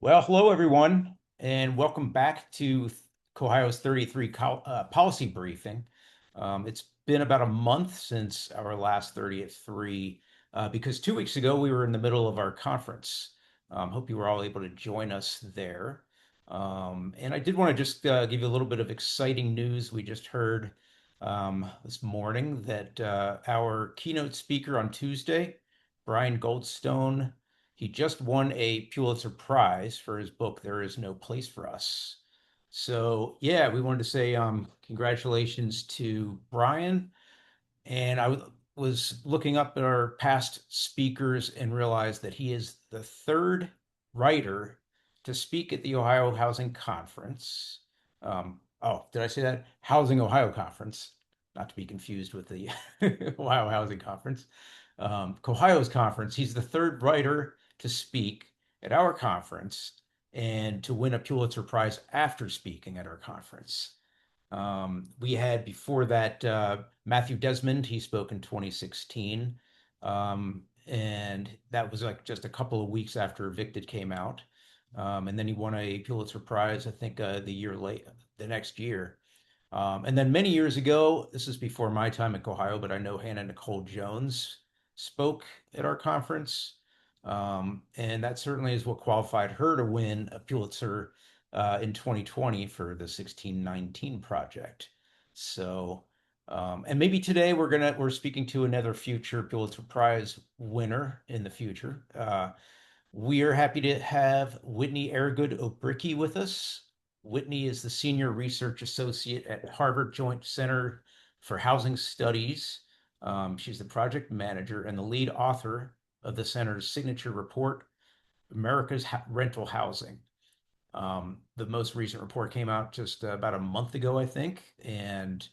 Well, hello everyone, and welcome back to COHHIO's 33 policy briefing. It's been about a month since our last 30 at 3, because 2 weeks ago we were in the middle of our conference. Hope you were all able to join us there. And I did want to just give you a little bit of exciting news. We just heard this morning that our keynote speaker on Tuesday, Brian Goldstone, he just won a Pulitzer Prize for his book, There Is No Place for Us. So, yeah, we wanted to say congratulations to Brian. And was looking up at our past speakers and realized that he is the third writer to speak at the Ohio Housing Conference. Oh, did I say that? Housing Ohio Conference, not to be confused with the Ohio Housing Conference. COHHIO's conference. He's the third writer to speak at our conference and to win a Pulitzer Prize after speaking at our conference. We had before that Matthew Desmond. He spoke in 2016. And that was like just a couple of weeks after Evicted came out. And then he won a Pulitzer Prize, I think, the next year. And then many years ago, this is before my time at COHHIO, but I know Hannah Nicole Jones spoke at our conference. And that certainly is what qualified her to win a Pulitzer in 2020 for the 1619 project. So, and maybe today we're speaking to another future Pulitzer Prize winner in the future. We are happy to have Whitney Airgood-Obrycki with us. Whitney is the Senior Research Associate at Harvard Joint Center for Housing Studies. She's the project manager and the lead author of the center's signature report, America's Rental Housing. The most recent report came out just about a month ago, I think. And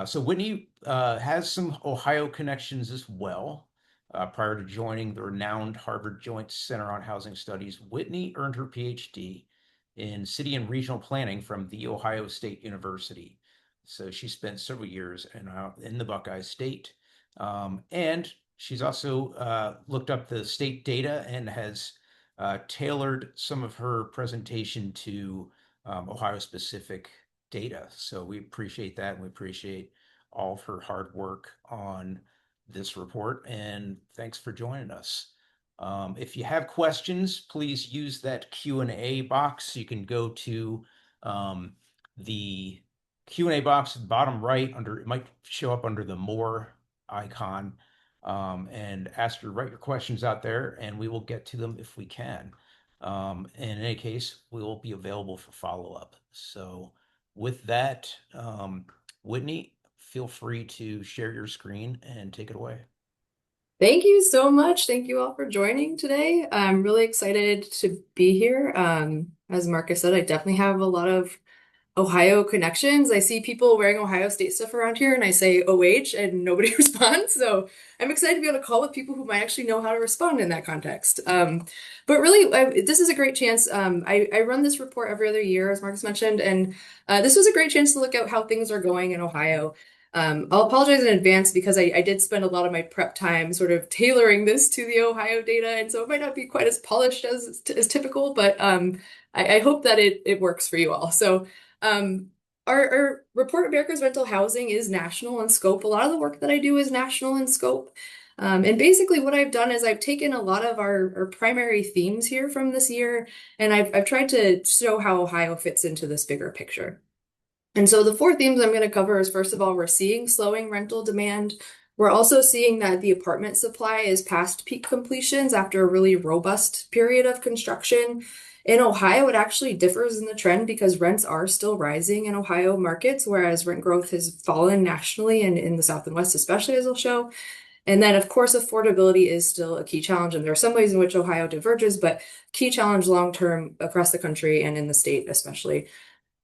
so Whitney has some Ohio connections as well. Prior to joining the renowned Harvard Joint Center on Housing Studies, Whitney earned her PhD in city and regional planning from The Ohio State University. So she spent several years in the Buckeye State. And she's also looked up the state data and has tailored some of her presentation to Ohio-specific data. So we appreciate that, and we appreciate all of her hard work on this report. And thanks for joining us. If you have questions, please use that Q&A box. You can go to the Q&A box at the bottom right it might show up under the More icon, and write your questions out there, and we will get to them if we can. In any case, we will be available for follow-up. So with that, Whitney, feel free to share your screen and take it away. Thank you so much. Thank you all for joining today. I'm really excited to be here. As Marcus said, I definitely have a lot of Ohio connections. I see people wearing Ohio State stuff around here and I say OH and nobody responds. So I'm excited to be able to call with people who might actually know how to respond in that context. But really, this is a great chance. I run this report every other year, as Marcus mentioned, and this was a great chance to look at how things are going in Ohio. I'll apologize in advance because I did spend a lot of my prep time sort of tailoring this to the Ohio data, and so it might not be quite as polished as typical, but I hope that it works for you all. So our report, America's Rental Housing, is national in scope. A lot of the work that I do is national in scope. And basically what I've done is I've taken a lot of our primary themes here from this year, and I've tried to show how Ohio fits into this bigger picture. And so the four themes I'm going to cover is, first of all, we're seeing slowing rental demand. We're also seeing that the apartment supply is past peak completions after a really robust period of construction. In Ohio, it actually differs in the trend because rents are still rising in Ohio markets, whereas rent growth has fallen nationally and in the South and West, especially, as I'll show. And then, of course, affordability is still a key challenge. And there are some ways in which Ohio diverges, but key challenge long-term across the country and in the state, especially.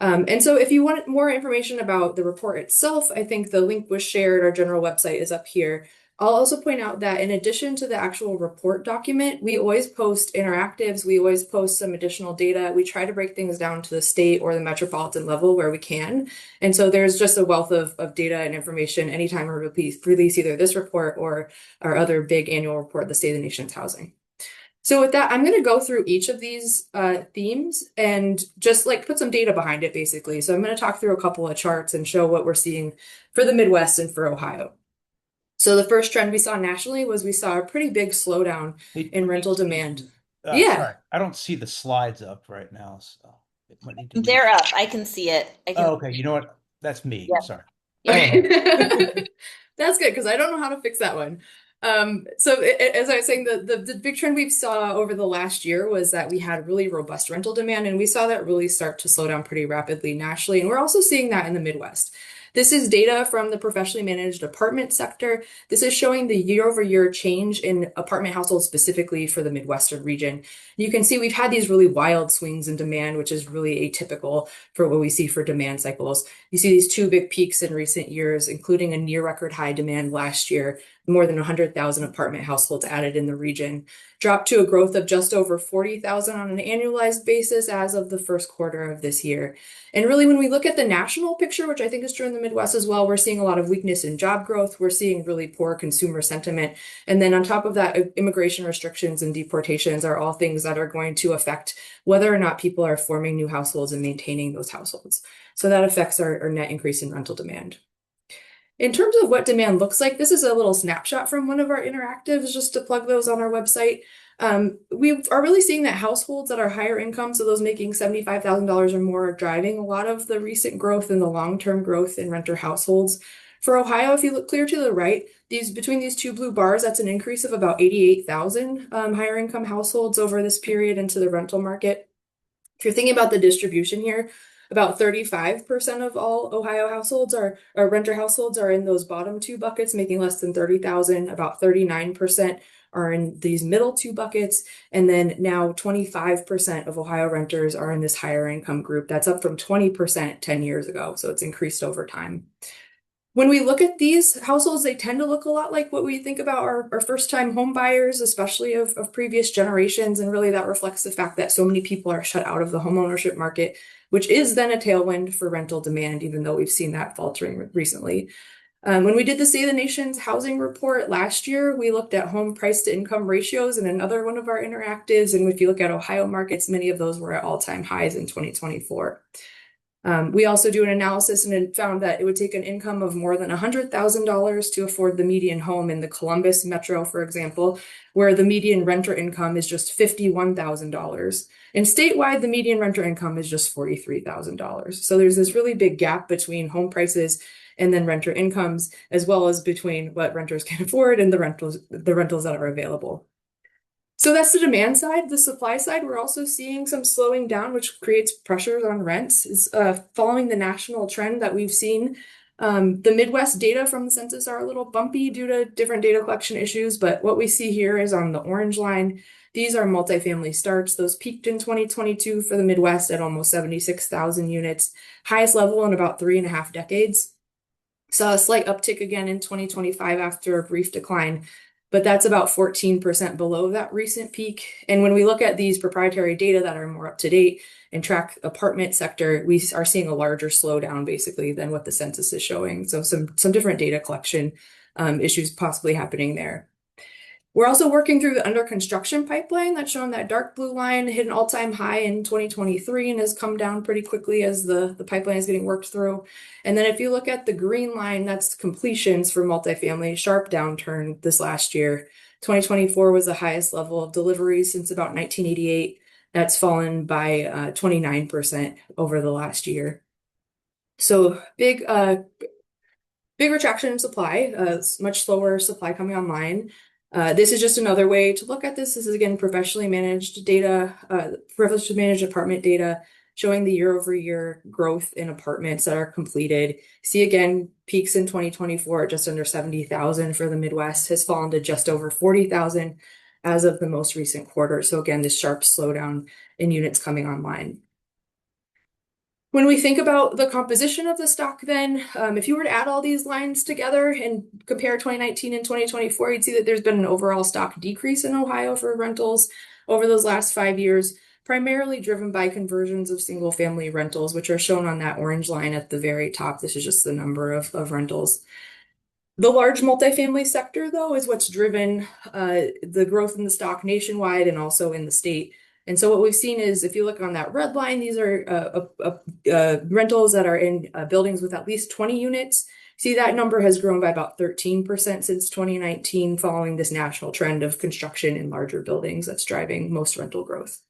And so if you want more information about the report itself, I think the link was shared. Our general website is up here. I'll also point out that in addition to the actual report document, we always post interactives. We always post some additional data. We try to break things down to the state or the metropolitan level where we can. And so there's just a wealth of data and information anytime we release either this report or our other big annual report, the State of the Nation's Housing. So with that, I'm going to go through each of these themes and just like put some data behind it, basically. So I'm going to talk through a couple of charts and show what we're seeing for the Midwest and for Ohio. So the first trend we saw nationally was we saw a pretty big slowdown Hey, in rental excuse demand. me. Yeah. Sorry, I don't see the slides up right now, so it might need to be. They're up. I can see it. I can. Oh, okay, you know what? That's me. Yeah. Sorry. Go Yep. ahead. That's good because I don't know how to fix that one. As I was saying, the big trend we saw over the last year was that we had really robust rental demand, and we saw that really start to slow down pretty rapidly nationally. And we're also seeing that in the Midwest. This is data from the professionally managed apartment sector. This is showing the year-over-year change in apartment households specifically for the Midwestern region. You can see we've had these really wild swings in demand, which is really atypical for what we see for demand cycles. You see these two big peaks in recent years, including a near record high demand last year, more than 100,000 apartment households added in the region, dropped to a growth of just over 40,000 on an annualized basis as of the first quarter of this year. And really, when we look at the national picture, which I think is true in the Midwest as well, we're seeing a lot of weakness in job growth. We're seeing really poor consumer sentiment. And then on top of that, immigration restrictions and deportations are all things that are going to affect whether or not people are forming new households and maintaining those households. So that affects our net increase in rental demand. In terms of what demand looks like, this is a little snapshot from one of our interactives just to plug those on our website. We are really seeing that households that are higher income, so those making $75,000 or more, are driving a lot of the recent growth and the long-term growth in renter households. For Ohio, if you look clear to the right, between these two blue bars, that's an increase of about 88,000 higher income households over this period into the rental market. If you're thinking about the distribution here, about 35% of all Ohio households or renter households are in those bottom two buckets, making less than 30,000. About 39% are in these middle two buckets. And then now 25% of Ohio renters are in this higher income group. That's up from 20% 10 years ago. So it's increased over time. When we look at these households, they tend to look a lot like what we think about our first-time home buyers, especially of previous generations. And really that reflects the fact that so many people are shut out of the homeownership market, which is then a tailwind for rental demand, even though we've seen that faltering recently. When we did the State of the Nation's housing report last year, we looked at home price to income ratios in another one of our interactives. And if you look at Ohio markets, many of those were at all-time highs in 2024. We also do an analysis and it found that it would take an income of more than $100,000 to afford the median home in the Columbus metro, for example, where the median renter income is just $51,000. And statewide, the median renter income is just $43,000. So there's this really big gap between home prices and then renter incomes, as well as between what renters can afford and the rentals that are available. So that's the demand side. The supply side, we're also seeing some slowing down, which creates pressures on rents. Is following the national trend that we've seen. The Midwest data from the census are a little bumpy due to different data collection issues, but what we see here is on the orange line. These are multifamily starts. Those peaked in 2022 for the Midwest at almost 76,000 units, highest level in about 3.5 decades. Saw a slight uptick again in 2025 after a brief decline, but that's about 14% below that recent peak. And when we look at these proprietary data that are more up to date and track apartment sector, we are seeing a larger slowdown basically than what the census is showing. So some different data collection issues possibly happening there. We're also working through the under construction pipeline that's shown that dark blue line hit an all-time high in 2023 and has come down pretty quickly as the pipeline is getting worked through. And then if you look at the green line, that's completions for multifamily, sharp downturn this last year. 2024 was the highest level of deliveries since about 1988. That's fallen by 29% over the last year. So big retraction in supply, much slower supply coming online. This is just another way to look at this. This is again professionally managed data, professionally managed apartment data showing the year-over-year growth in apartments that are completed. See again, peaks in 2024 at just under 70,000 for the Midwest, has fallen to just over 40,000 as of the most recent quarter. So again, this sharp slowdown in units coming online. When we think about the composition of the stock then, if you were to add all these lines together and compare 2019 and 2024, you'd see that there's been an overall stock decrease in Ohio for rentals over those last 5 years, primarily driven by conversions of single family rentals, which are shown on that orange line at the very top. This is just the number of rentals. The large multifamily sector, though, is what's driven the growth in the stock nationwide and also in the state. And so what we've seen is, if you look on that red line, these are rentals that are in buildings with at least 20 units. See, that number has grown by about 13% since 2019, following this national trend of construction in larger buildings that's driving most rental growth.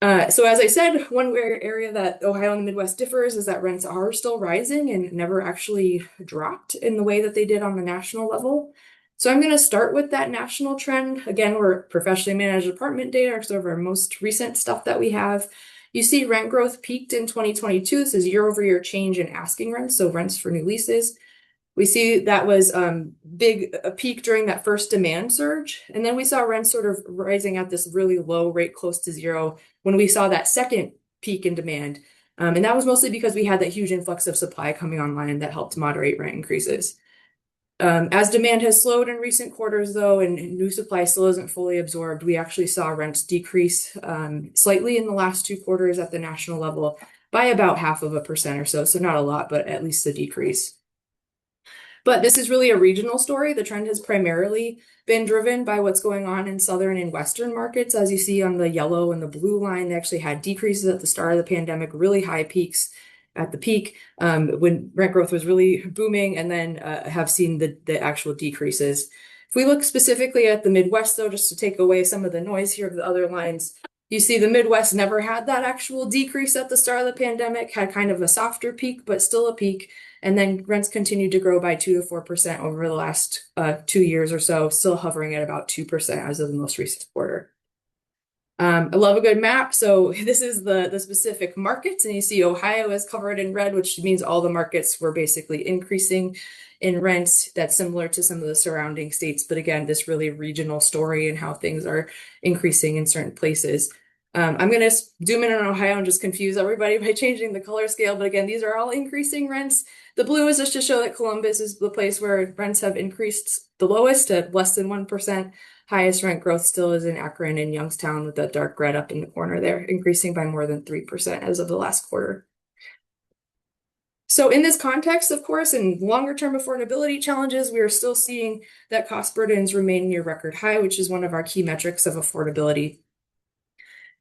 So as I said, one area that Ohio and the Midwest differs is that rents are still rising and never actually dropped in the way that they did on the national level. So I'm going to start with that national trend. Again, we're professionally managed apartment data, sort of our most recent stuff that we have. You see rent growth peaked in 2022. This is year-over-year change in asking rents, so rents for new leases. We see that was a peak during that first demand surge. And then we saw rents sort of rising at this really low rate, close to zero, when we saw that second peak in demand. And that was mostly because we had that huge influx of supply coming online that helped moderate rent increases. As demand has slowed in recent quarters, though, and new supply still isn't fully absorbed, we actually saw rents decrease slightly in the last 2 quarters at the national level by about 0.5% or so. So not a lot, but at least a decrease. But this is really a regional story. The trend has primarily been driven by what's going on in southern and western markets. As you see on the yellow and the blue line, they actually had decreases at the start of the pandemic, really high peaks at the peak when rent growth was really booming, and then have seen the actual decreases. If we look specifically at the Midwest, though, just to take away some of the noise here of the other lines, you see the Midwest never had that actual decrease at the start of the pandemic, had kind of a softer peak, but still a peak. And then rents continued to grow by 2 to 4% over the last 2 years or so, still hovering at about 2% as of the most recent quarter. I love a good map. So this is the specific markets, and you see Ohio is covered in red, which means all the markets were basically increasing in rents. That's similar to some of the surrounding states. But again, this really regional story and how things are increasing in certain places. I'm going to zoom in on Ohio and just confuse everybody by changing the color scale. But again, these are all increasing rents. The blue is just to show that Columbus is the place where rents have increased the lowest at less than 1%. Highest rent growth still is in Akron and Youngstown, with that dark red up in the corner there, increasing by more than 3% as of the last quarter. So in this context, of course, in longer-term affordability challenges, we are still seeing that cost burdens remain near record high, which is one of our key metrics of affordability.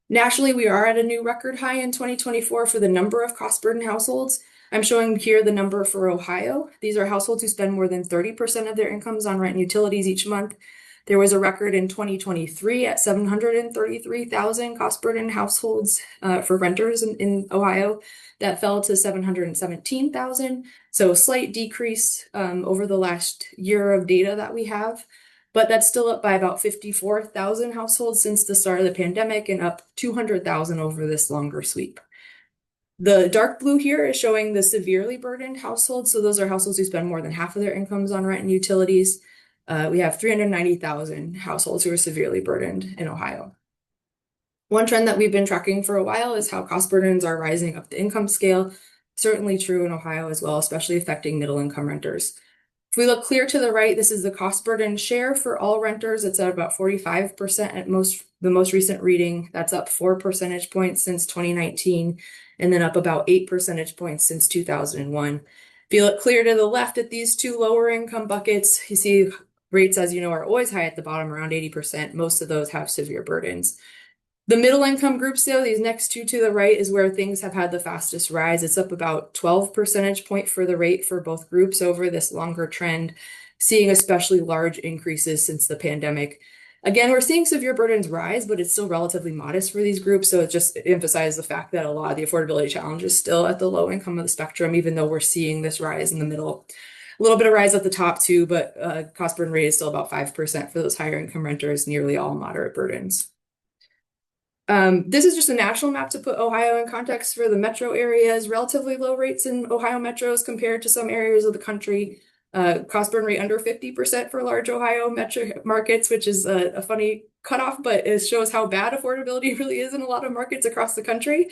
Nationally, we are at a new record high in 2024 for the number of cost burden households. I'm showing here the number for Ohio. These are households who spend more than 30% of their incomes on rent and utilities each month. There was a record in 2023 at 733,000 cost burden households for renters in Ohio. That fell to 717,000. So a slight decrease over the last year of data that we have. But that's still up by about 54,000 households since the start of the pandemic, and up 200,000 over this longer sweep. The dark blue here is showing the severely burdened households. So those are households who spend more than half of their incomes on rent and utilities. We have 390,000 households who are severely burdened in Ohio. One trend that we've been tracking for a while is how cost burdens are rising up the income scale. Certainly true in Ohio as well, especially affecting middle income renters. If we look clear to the right, this is the cost burden share for all renters. It's at about 45% at the most recent reading. That's up 4 percentage points since 2019, and then up about 8 percentage points since 2001. If you look clear to the left at these two lower income buckets, you see rates, as you know, are always high at the bottom, around 80%. Most of those have severe burdens. The middle income groups, though, these next two to the right, is where things have had the fastest rise. It's up about 12 percentage point for the rate for both groups over this longer trend, seeing especially large increases since the pandemic. Again, we're seeing severe burdens rise, but it's still relatively modest for these groups. So it just emphasizes the fact that a lot of the affordability challenge is still at the low income of the spectrum, even though we're seeing this rise in the middle. A little bit of rise at the top too, but cost burden rate is still about 5% for those higher income renters, nearly all moderate burdens. This is just a national map to put Ohio in context for the metro areas. Relatively low rates in Ohio metros compared to some areas of the country. Cost burn rate under 50% for large Ohio metro markets, which is a funny cutoff, but it shows how bad affordability really is in a lot of markets across the country.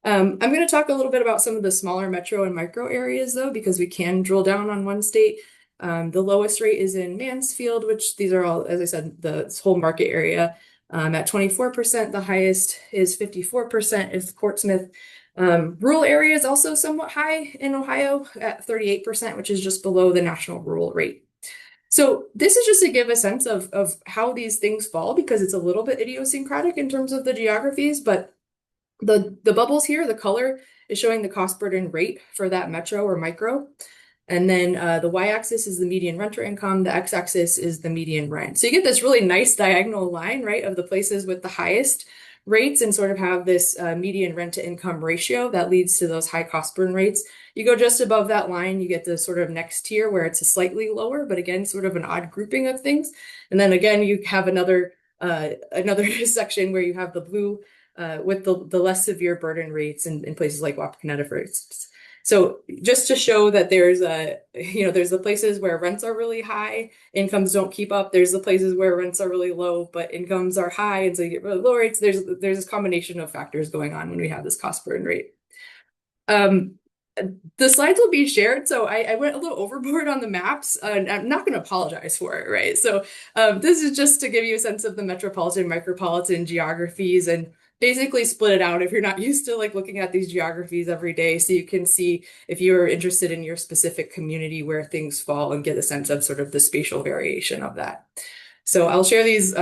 I'm going to talk a little bit about some of the smaller metro and micro areas, though, because we can drill down on one state. The lowest rate is in Mansfield, which these are all, as I said, the whole market area. At 24%, the highest is 54% is Portsmouth. Rural area is also somewhat high in Ohio at 38%, which is just below the national rural rate. So this is just to give a sense of how these things fall because it's a little bit idiosyncratic in terms of the geographies, but the bubbles here, the color is showing the cost burden rate for that metro or micro. And then the y-axis is the median renter income, the x-axis is the median rent. So you get this really nice diagonal line, right, of the places with the highest rates and sort of have this median rent to income ratio that leads to those high cost burden rates. You go just above that line, you get the sort of next tier where it's a slightly lower, but again, sort of an odd grouping of things. And then again, you have another section where you have the blue with the less severe burden rates in places like Wapakoneta, for instance. So just to show that there's there's the places where rents are really high, incomes don't keep up. There's the places where rents are really low, but incomes are high, and so you get really low rates. There's this combination of factors going on when we have this cost burden rate. Um, the slides will be shared, so I went a little overboard on the maps, and I'm not going to apologize for it, right? So this is just to give you a sense of the metropolitan, micropolitan geographies and basically split it out if you're not used to like looking at these geographies every day, so you can see if you're interested in your specific community where things fall and get a sense of sort of the spatial variation of that. So I'll share these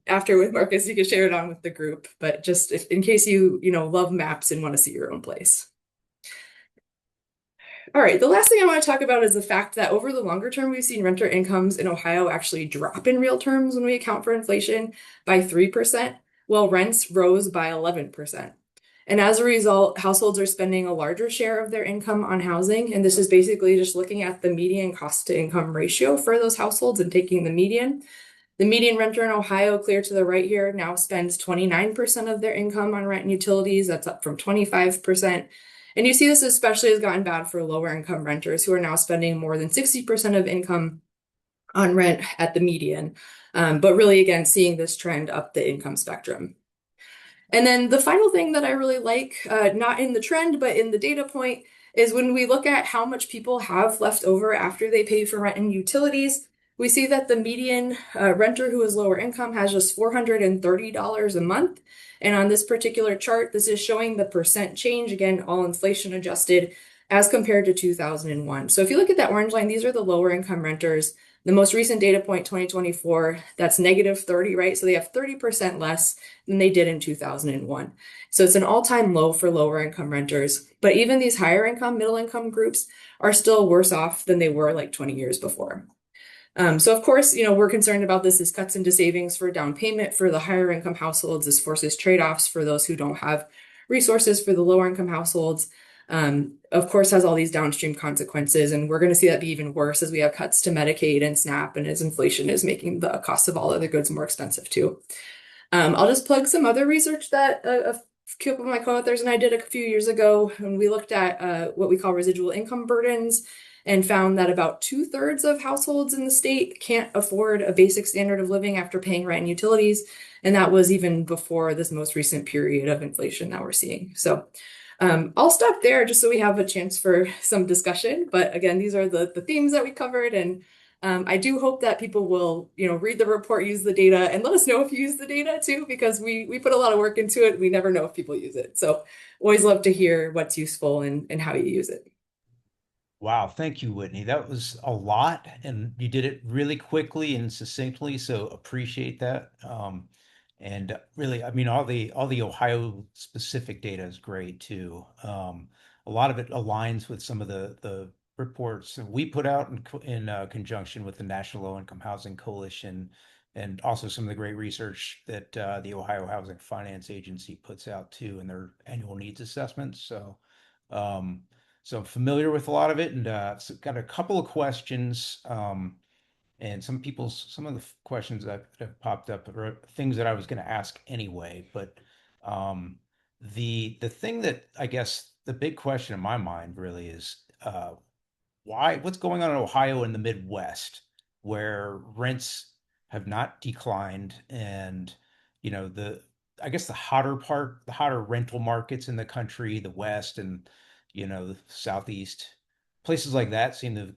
after with Marcus. You can share it on with the group, but just in case you love maps and want to see your own place. All right, the last thing I want to talk about is the fact that over the longer term, we've seen renter incomes in Ohio actually drop in real terms when we account for inflation by 3%, while rents rose by 11%. And as a result, households are spending a larger share of their income on housing. And this is basically just looking at the median cost to income ratio for those households and taking the median. The median renter in Ohio, clear to the right here, now spends 29% of their income on rent and utilities. That's up from 25%. And you see this especially has gotten bad for lower income renters who are now spending more than 60% of income on rent at the median. But really, again, seeing this trend up the income spectrum. And then the final thing that I really like, not in the trend, but in the data point, is when we look at how much people have left over after they pay for rent and utilities, we see that the median renter who is lower income has just $430 a month. And on this particular chart, this is showing the percent change, again, all inflation adjusted, as compared to 2001. So if you look at that orange line, these are the lower income renters. The most recent data point, 2024, that's negative 30, right? So they have 30% less than they did in 2001. So it's an all-time low for lower income renters. But even these higher income, middle income groups are still worse off than they were like 20 years before. So of course, we're concerned about this as cuts into savings for down payment for the higher income households. This forces trade-offs for those who don't have resources for the lower income households. Of course, has all these downstream consequences, and we're going to see that be even worse as we have cuts to Medicaid and SNAP, and as inflation is making the cost of all other goods more expensive too. I'll just plug some other research that a few of my co-authors and I did a few years ago, and we looked at what we call residual income burdens and found that about 2/3 of households in the state can't afford a basic standard of living after paying rent and utilities. And that was even before this most recent period of inflation that we're seeing. So I'll stop there just so we have a chance for some discussion. But again, these are the themes that we covered. And I do hope that people will, read the report, use the data, and let us know if you use the data too, because we put a lot of work into it. We never know if people use it. So always love to hear what's useful and how you use it. Wow, thank you, Whitney. That was a lot, and you did it really quickly and succinctly, so appreciate that. And really, I mean, all the Ohio specific data is great too. A lot of it aligns with some of the reports that we put out in conjunction with the National Low Income Housing Coalition, and also some of the great research that the Ohio Housing Finance Agency puts out too in their annual needs assessments. Um, so I'm familiar with a lot of it, and so got a couple of questions. And some of the questions that have popped up are things that I was going to ask anyway. But um, the thing that I guess the big question in my mind really is what's going on in Ohio in the Midwest, where rents have not declined, and the I guess the hotter rental markets in the country, the West and the Southeast, places like that seem to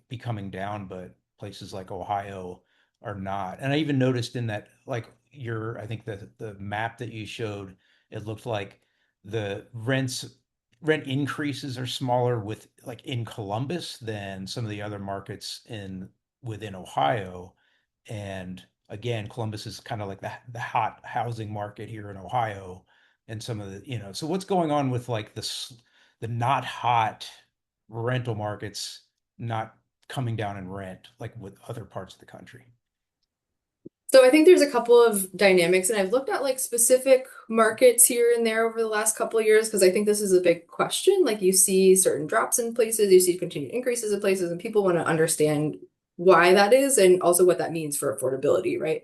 be coming down, but places like Ohio are not. And I even noticed in that, like I think the map that you showed, it looked like the rents rent increases are smaller with like in Columbus than some of the other markets in within Ohio. And again, Columbus is kind of like the hot housing market here in Ohio and some of the, so what's going on with like the not hot rental markets not coming down in rent like with other parts of the country? So I think there's a couple of dynamics, and I've looked at like specific markets here and there over the last couple of years because I think this is a big question. Like you see certain drops in places, you see continued increases in places, and people want to understand why that is and also what that means for affordability, right?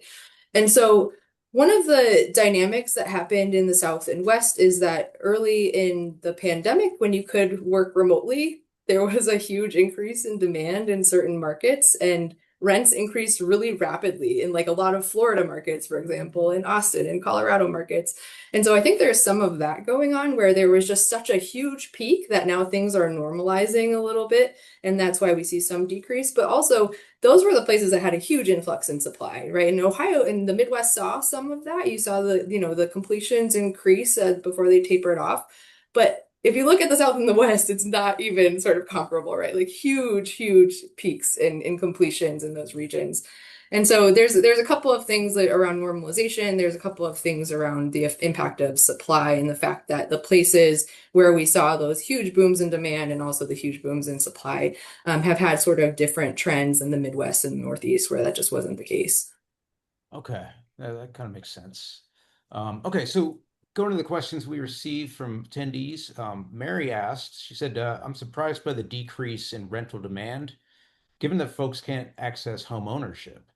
And so one of the dynamics that happened in the South and West is that early in the pandemic, when you could work remotely, there was a huge increase in demand in certain markets, and rents increased really rapidly in like a lot of Florida markets, for example, in Austin and Colorado markets. And so I think there's some of that going on where there was just such a huge peak that now things are normalizing a little bit. And that's why we see some decrease. But also, those were the places that had a huge influx in supply, right? And Ohio and the Midwest saw some of that. You saw the completions increase before they tapered off. But if you look at the South and the West, it's not even sort of comparable, right? Like huge, huge peaks in completions in those regions. And so there's a couple of things like around normalization. There's a couple of things around the impact of supply and the fact that the places where we saw those huge booms in demand and also the huge booms in supply have had sort of different trends in the Midwest and Northeast where that just wasn't the case. Okay, that kind of makes sense. Okay, so going to the questions we received from attendees, Mary asked, she said, I'm surprised by the decrease in rental demand, given that folks can't access home ownership.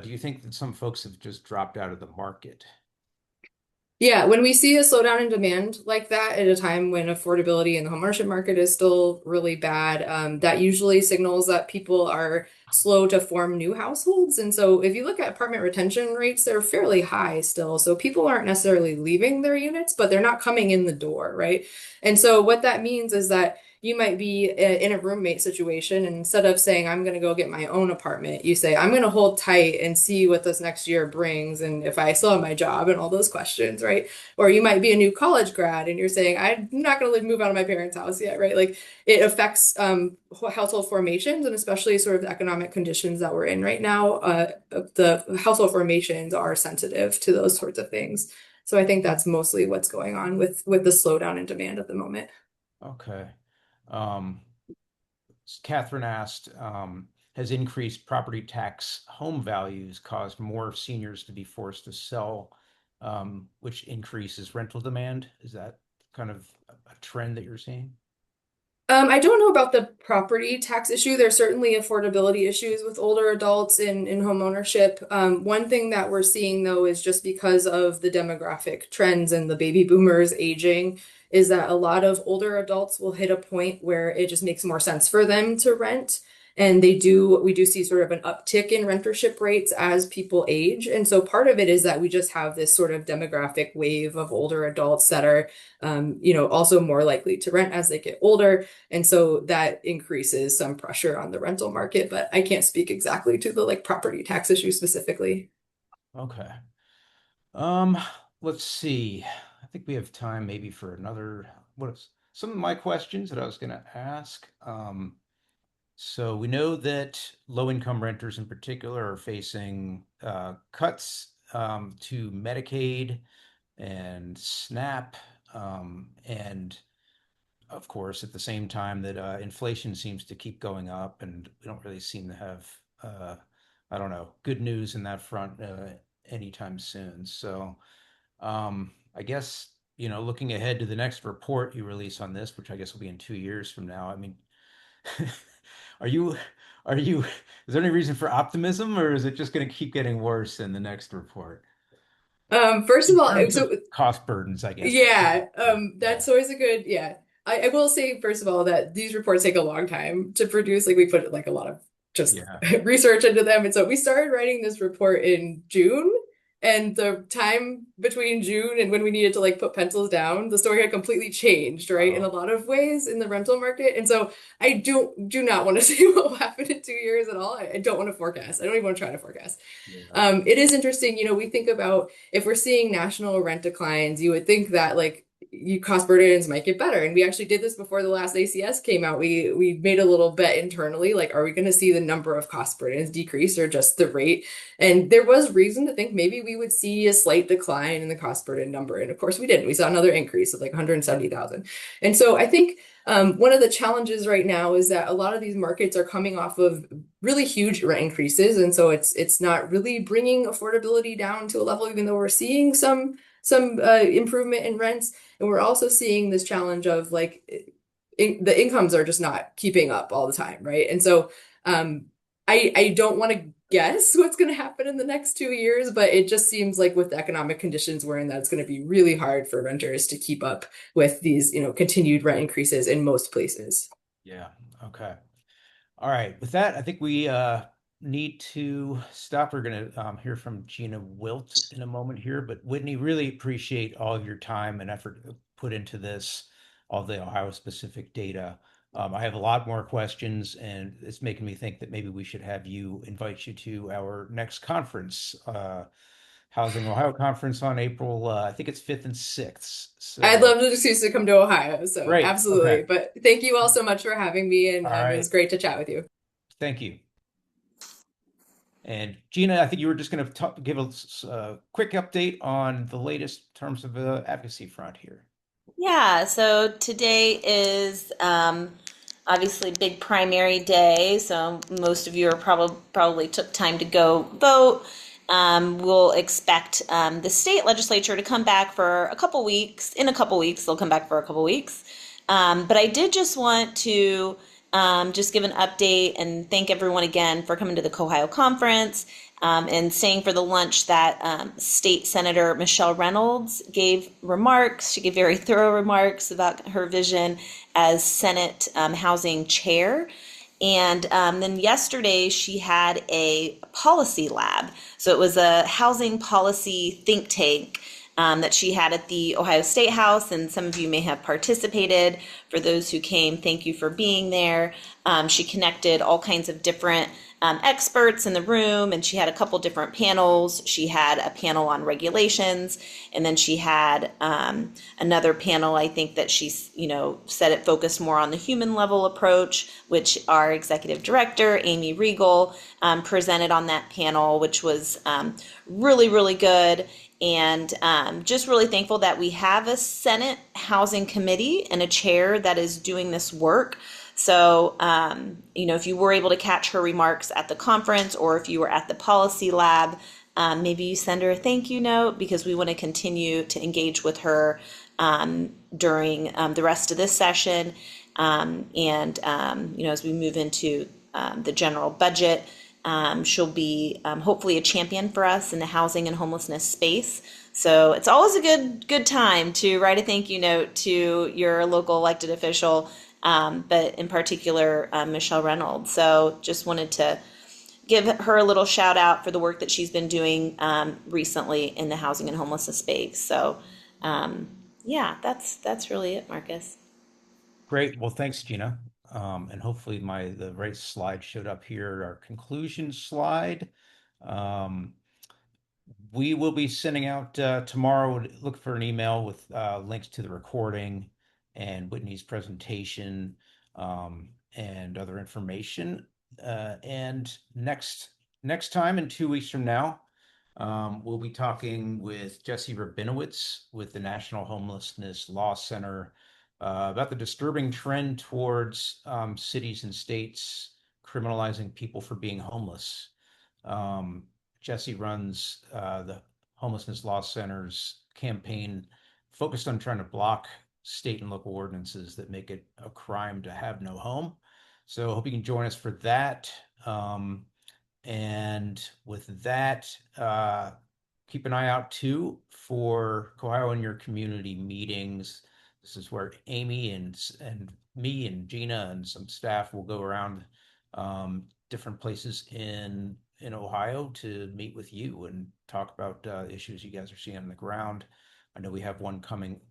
Do you think that some folks have just dropped out of the market? Yeah, when we see a slowdown in demand like that at a time when affordability in the homeownership market is still really bad, that usually signals that people are slow to form new households. And so if you look at apartment retention rates, they're fairly high still. So people aren't necessarily leaving their units, but they're not coming in the door, right? And so what that means is that you might be in a roommate situation, and instead of saying, I'm going to go get my own apartment, you say, I'm going to hold tight and see what this next year brings and if I still have my job and all those questions, right? Or you might be a new college grad and you're saying, I'm not going to move out of my parents' house yet, right? Like it affects household formations and especially sort of the economic conditions that we're in right now. The household formations are sensitive to those sorts of things. So I think that's mostly what's going on with the slowdown in demand at the moment. Okay. Um, Catherine asked, has increased property tax home values caused more seniors to be forced to sell, which increases rental demand? Is that kind of a trend that you're seeing? I don't know about the property tax issue. There's certainly affordability issues with older adults in home ownership. One thing that we're seeing though is just because of the demographic trends and the baby boomers aging, is that a lot of older adults will hit a point where it just makes more sense for them to rent. And we do see sort of an uptick in rentership rates as people age. And so part of it is that we just have this sort of demographic wave of older adults that are, also more likely to rent as they get older. And so that increases some pressure on the rental market, but I can't speak exactly to the like property tax issue specifically. Okay. Um, let's see. I think we have time maybe for another, what is some of my questions that I was going to ask. So we know that low-income renters in particular are facing cuts to Medicaid and SNAP, and of course, at the same time that inflation seems to keep going up, and we don't really seem to have, I don't know, good news in that front anytime soon. So I guess, looking ahead to the next report you release on this, which I guess will be in 2 years from now, I mean, are you, is there any reason for optimism, or is it just going to keep getting worse in the next report? First of In all, terms so of cost burdens, I guess. yeah, Yeah. that's always a good, yeah. I will say, first of all, that these reports take a long time to produce. Like we put like a lot of just Yeah. research into them. And so we started writing this report in June. And the time between June and when we needed to like put pencils down, the story had completely changed, right? In a Oh, lot of ways in the rental market. And so I do not want to say what will happen in 2 years at all. I don't want to forecast. I don't even want to try to forecast. yeah. It is interesting, we think about if we're seeing national rent declines, you would think that like you cost burdens might get better. And we actually did this before the last ACS came out. We made a little bet internally, like, are we going to see the number of cost burdens decrease or just the rate? And there was reason to think maybe we would see a slight decline in the cost burden number. And of course we didn't. We saw another increase of like 170,000. And so I think one of the challenges right now is that a lot of these markets are coming off of really huge rent increases, and so it's not really bringing affordability down to a level, even though we're seeing some improvement in rents, and we're also seeing this challenge of like the incomes are just not keeping up all the time, right? And so I don't want to guess what's going to happen in the next 2 years, but it just seems like with the economic conditions we're in, that's going to be really hard for renters to keep up with these, continued rent increases in most places. Yeah. Okay. All right. With that, I think we need to stop. We're going to hear from Gina Wilt in a moment here. But Whitney, really appreciate all of your time and effort put into this, all the Ohio specific data. I have a lot more questions, and it's making me think that maybe we should have you invite you to our next conference, Housing Ohio conference on April, I think it's 5th and 6th. I'd So love to choose to come to Ohio, so great. absolutely. Okay. But thank you all so much for having me, and All it was right. great to chat with you. Thank you. And Gina, I think you were just going to give us a quick update on the latest in terms of the advocacy front here. Yeah, so today is obviously big primary day, so most of you are probably took time to go vote. We'll expect the state legislature to come back for a couple weeks. In a couple weeks, they'll come back for a couple weeks. But I did just want to just give an update and thank everyone again for coming to the COHHIO conference and staying for the lunch that State Senator Michelle Reynolds gave remarks. She gave very thorough remarks about her vision as Senate Housing Chair. And then yesterday she had a policy lab. So it was a housing policy think tank that she had at the Ohio State House, and some of you may have participated. For those who came, thank you for being there. She connected all kinds of different experts in the room, and she had a couple different panels. She had a panel on regulations, and then she had another panel, I think that she's, said it focused more on the human level approach, which our executive director, Amy Regal, presented on that panel, which was really, really good. And just really thankful that we have a Senate Housing Committee and a chair that is doing this work. So, if you were able to catch her remarks at the conference, or if you were at the policy lab, maybe you send her a thank you note, because we want to continue to engage with her during the rest of this session. As we move into the general budget, she'll be hopefully a champion for us in the housing and homelessness space. So it's always a good time to write a thank you note to your local elected official, but in particular, Michelle Reynolds. So just wanted to give her a little shout out for the work that she's been doing recently in the housing and homelessness space. So yeah, that's really it, Marcus. Great. Well, thanks, Gina. And hopefully the right slide showed up here, our conclusion slide. We will be sending out tomorrow, look for an email with links to the recording and Whitney's presentation and other information. And next time, in 2 weeks from now, we'll be talking with Jesse Rabinowitz with the National Homelessness Law Center about the disturbing trend towards cities and states criminalizing people for being homeless. Jesse runs the Homelessness Law Center's campaign focused on trying to block state and local ordinances that make it a crime to have no home. So I hope you can join us for that. And with that, keep an eye out too for COHHIO in your community meetings. This is where Amy and me and Gina and some staff will go around different places in Ohio to meet with you and talk about issues you guys are seeing on the ground. I know we have one coming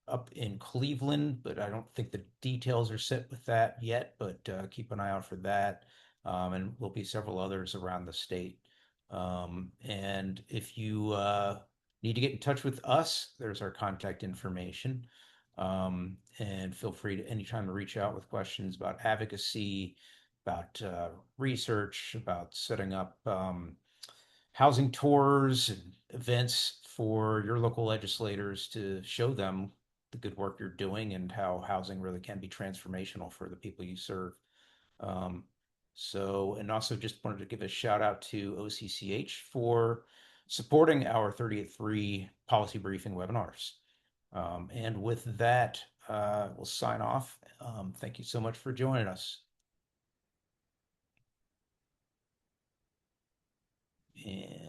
up in Cleveland, but I don't think the details are set with that yet, but keep an eye out for that. And will be several others around the state. And if you need to get in touch with us, there's our contact information. And feel free to anytime to reach out with questions about advocacy, about research, about setting up housing tours and events for your local legislators to show them the good work you're doing and how housing really can be transformational for the people you serve. Um, and also just wanted to give a shout out to OCCH for supporting our 30th Free policy briefing webinars. And with that, we'll sign off. Thank you so much for joining us. And